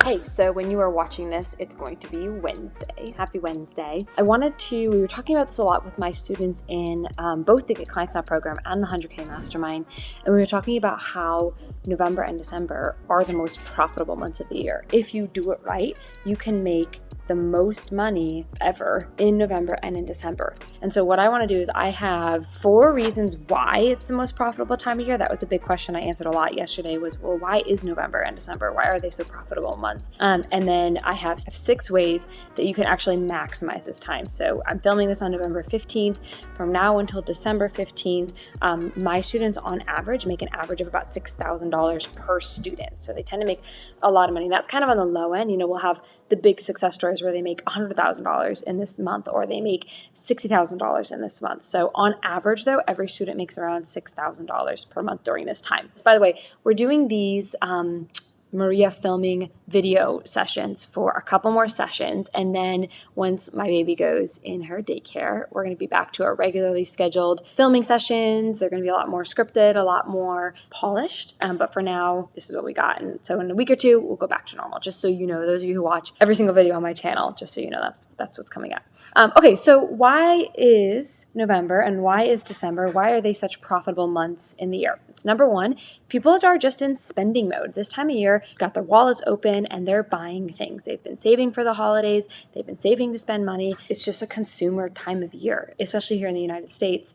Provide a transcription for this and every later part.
Hey, so when you are watching this, it's going to be Wednesday. Happy Wednesday. We were talking about this a lot with my students in both the Get Clients Now program and the 100K Mastermind, and we were talking about how November and December are the most profitable months of the year. If you do it right, you can make the most money ever in November and in December. And so what I want to do is I have 4 reasons why it's the most profitable time of year. That was a big question I answered a lot yesterday was, well, why is November and December? Why are they so profitable months? And then I have 6 ways that you can actually maximize this time. So I'm filming this on November 15th. From now until December 15th, my students on average make an average of about $6,000 per student. So they tend to make a lot of money. That's kind of on the low end. You know, we'll have the big success stories where they make $100,000 in this month or they make $60,000 in this month. So on average though, every student makes around $6,000 per month during this time. So by the way, we're doing these Maria filming video sessions for a couple more sessions. And then once my baby goes in her daycare, we're going to be back to our regularly scheduled filming sessions. They're going to be a lot more scripted, a lot more polished. But for now, this is what we got. And so in a week or 2, we'll go back to normal, just so you know, those of you who watch every single video on my channel, just so you know, that's what's coming up. Okay, so why is November and why is December, why are they such profitable months in the year? It's number 1, people are just in spending mode. This time of year, got their wallets open and they're buying things. They've been saving for the holidays. They've been saving to spend money. It's just a consumer time of year, especially here in the United States.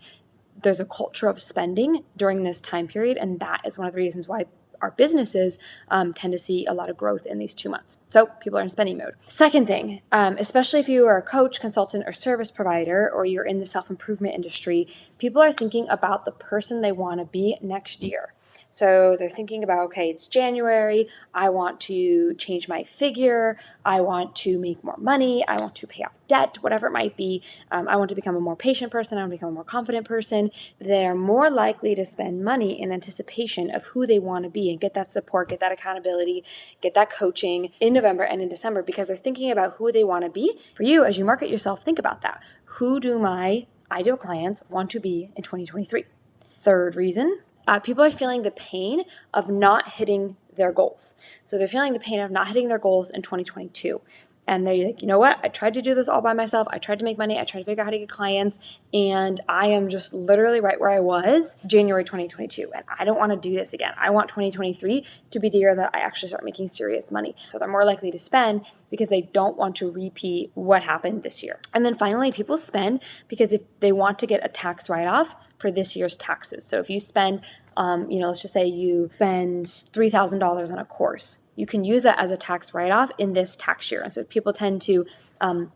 There's a culture of spending during this time period, and that is one of the reasons why our businesses tend to see a lot of growth in these 2 months. So people are in spending mode. Second thing, especially if you are a coach, consultant, or service provider, or you're in the self-improvement industry, people are thinking about the person they want to be next year. So they're thinking about, okay, it's January. I want to change my figure. I want to make more money. I want to pay off debt, whatever it might be. I want to become a more patient person. I want to become a more confident person. They're more likely to spend money in anticipation of who they want to be and get that support, get that accountability, get that coaching in November and in December because they're thinking about who they want to be. For you, as you market yourself, think about that. Who do my ideal clients want to be in 2023? Third reason, people are feeling the pain of not hitting their goals. So they're feeling the pain of not hitting their goals in 2022. And they're like, you know what? I tried to do this all by myself. I tried to make money. I tried to figure out how to get clients. And I am just literally right where I was January 2022. And I don't want to do this again. I want 2023 to be the year that I actually start making serious money. So they're more likely to spend because they don't want to repeat what happened this year. And then finally, people spend because if they want to get a tax write-off for this year's taxes. So if you spend, let's just say you spend $3,000 on a course, you can use that as a tax write-off in this tax year. And so people tend to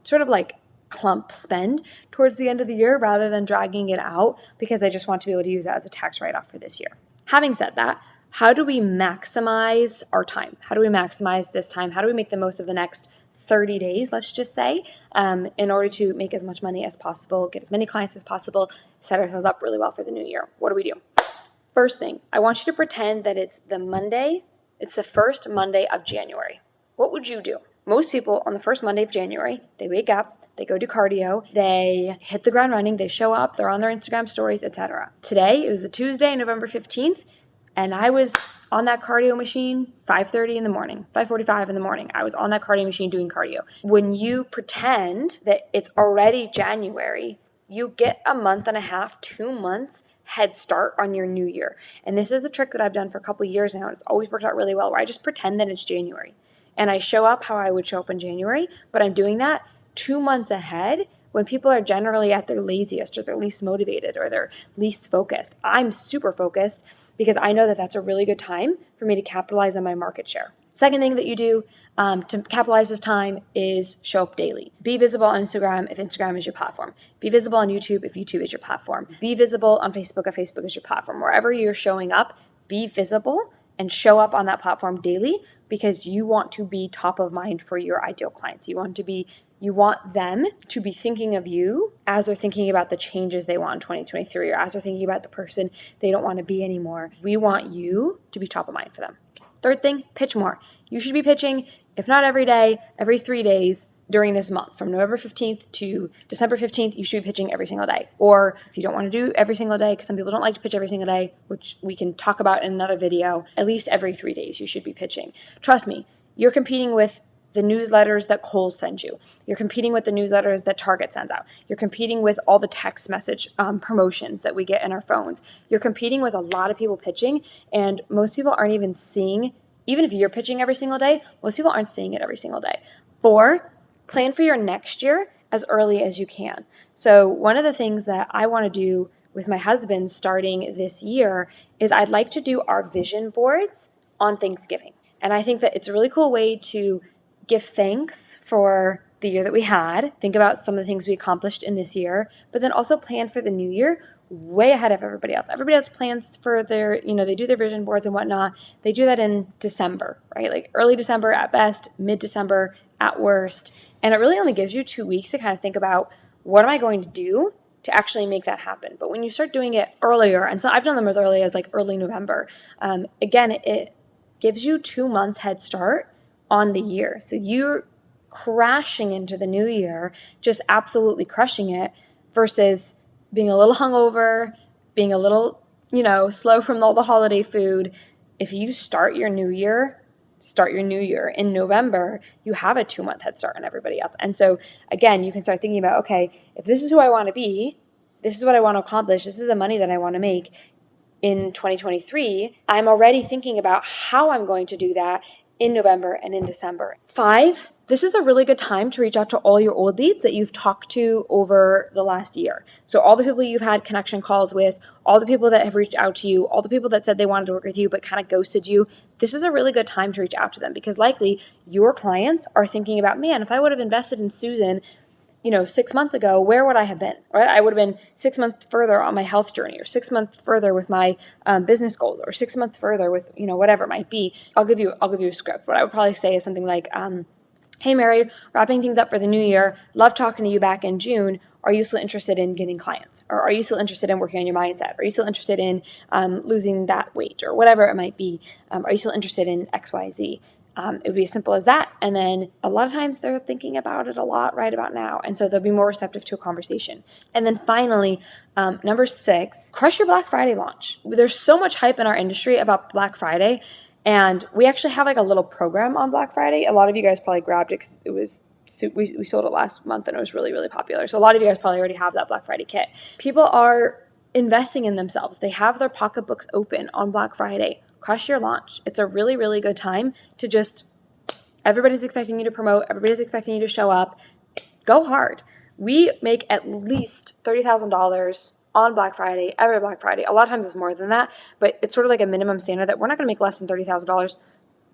sort of like clump spend towards the end of the year rather than dragging it out because they just want to be able to use that as a tax write-off for this year. Having said that, how do we maximize our time? How do we maximize this time? How do we make the most of the next 30 days, let's just say, in order to make as much money as possible, get as many clients as possible, set ourselves up really well for the new year? What do we do? First thing, I want you to pretend that it's the first Monday of January. What would you do? Most people on the first Monday of January, they wake up, they go do cardio, they hit the ground running, they show up, they're on their Instagram stories, etc. Today, it was a Tuesday, November 15th, and I was on that cardio machine 5:30 in the morning, 5:45 in the morning. I was on that cardio machine doing cardio. When you pretend that it's already January, you get a month and a half, 2 months head start on your new year. And this is a trick that I've done for a couple of years now. And it's always worked out really well where I just pretend that it's January. And I show up how I would show up in January, but I'm doing that 2 months ahead when people are generally at their laziest or their least motivated or their least focused. I'm super focused because I know that that's a really good time for me to capitalize on my market share. Second thing that you do to capitalize this time is show up daily. Be visible on Instagram if Instagram is your platform. Be visible on YouTube if YouTube is your platform. Be visible on Facebook if Facebook is your platform. Wherever you're showing up, be visible and show up on that platform daily because you want to be top of mind for your ideal clients. You want them to be thinking of you as they're thinking about the changes they want in 2023 or as they're thinking about the person they don't want to be anymore. We want you to be top of mind for them. Third thing, pitch more. You should be pitching, if not every day, every 3 days during this month. From November 15th to December 15th, you should be pitching every single day. Or if you don't want to do every single day, because some people don't like to pitch every single day, which we can talk about in another video, at least every 3 days you should be pitching. Trust me, you're competing with the newsletters that Kohl's sends you. You're competing with the newsletters that Target sends out. You're competing with all the text message promotions that we get in our phones. You're competing with a lot of people pitching, and most people aren't even seeing, even if you're pitching every single day, most people aren't seeing it every single day. 4, plan for your next year as early as you can. So one of the things that I want to do with my husband starting this year is I'd like to do our vision boards on Thanksgiving. And I think that it's a really cool way to give thanks for the year that we had, think about some of the things we accomplished in this year, but then also plan for the new year way ahead of everybody else. Everybody has plans for their, they do their vision boards and whatnot. They do that in December, right? Like early December at best, mid-December at worst. And it really only gives you 2 weeks to kind of think about, what am I going to do to actually make that happen? But when you start doing it earlier, and so I've done them as early as like early November, again, it gives you 2 months head start on the year. So you're crashing into the new year, just absolutely crushing it, versus being a little hungover, being a little, slow from all the holiday food. If you start your new year in November, you have a 2-month head start on everybody else. And so again, you can start thinking about, okay, if this is who I want to be, this is what I want to accomplish, this is the money that I want to make in 2023, I'm already thinking about how I'm going to do that in November and in December. 5, this is a really good time to reach out to all your old leads that you've talked to over the last year. So all the people you've had connection calls with, all the people that have reached out to you, all the people that said they wanted to work with you but kind of ghosted you, this is a really good time to reach out to them, because likely your clients are thinking about, man, if I would have invested in Susan 6 months ago, where would I have been, right? I would have been 6 months further on my health journey, or 6 months further with my business goals, or 6 months further with, whatever it might be. I'll give you a script. What I would probably say is something like, hey, Mary, wrapping things up for the new year. Love talking to you back in June. Are you still interested in getting clients? Or are you still interested in working on your mindset? Are you still interested in losing that weight, or whatever it might be? Are you still interested in X, Y, Z? It would be as simple as that. And then a lot of times they're thinking about it a lot right about now. And so they'll be more receptive to a conversation. And then finally, number 6, crush your Black Friday launch. There's so much hype in our industry about Black Friday. And we actually have like a little program on Black Friday. A lot of you guys probably grabbed it because it was, we sold it last month and it was really, really popular. So a lot of you guys probably already have that Black Friday kit. People are investing in themselves. They have their pocketbooks open on Black Friday. Crush your launch. It's a really, really good time to just, everybody's expecting you to promote, everybody's expecting you to show up. Go hard. We make at least $30,000 on Black Friday, every Black Friday. A lot of times it's more than that, but it's sort of like a minimum standard that we're not going to make less than $30,000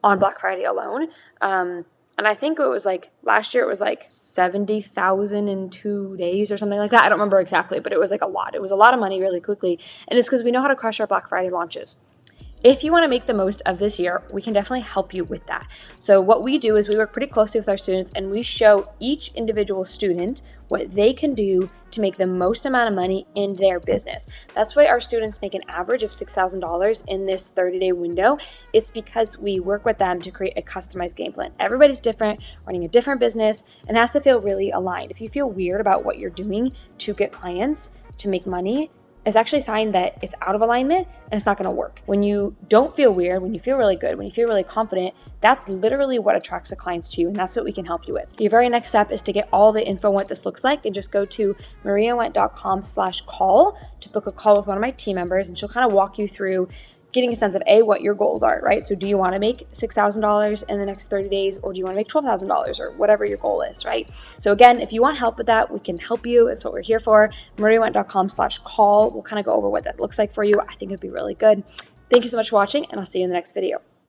on Black Friday alone. And I think it was like, last year it was like 70,000 in 2 days or something like that. I don't remember exactly, but it was like a lot. It was a lot of money really quickly. And it's because we know how to crush our Black Friday launches. If you want to make the most of this year, we can definitely help you with that. So what we do is we work pretty closely with our students, and we show each individual student what they can do to make the most amount of money in their business. That's why our students make an average of $6,000 in this 30-day window. It's because we work with them to create a customized game plan. Everybody's different, running a different business, and has to feel really aligned. If you feel weird about what you're doing to get clients, to make money, it's actually a sign that it's out of alignment and it's not going to work. When you don't feel weird, when you feel really good, when you feel really confident, that's literally what attracts the clients to you, and that's what we can help you with. So your very next step is to get all the info on what this looks like, and just go to mariawendt.com/call to book a call with one of my team members, and she'll kind of walk you through getting a sense of what your goals are, right? So do you want to make $6,000 in the next 30 days, or do you want to make $12,000, or whatever your goal is, right? So again, if you want help with that, we can help you. That's what we're here for. mariawendt.com/call. We'll kind of go over what that looks like for you. I think it'd be really good. Thank you so much for watching, and I'll see you in the next video.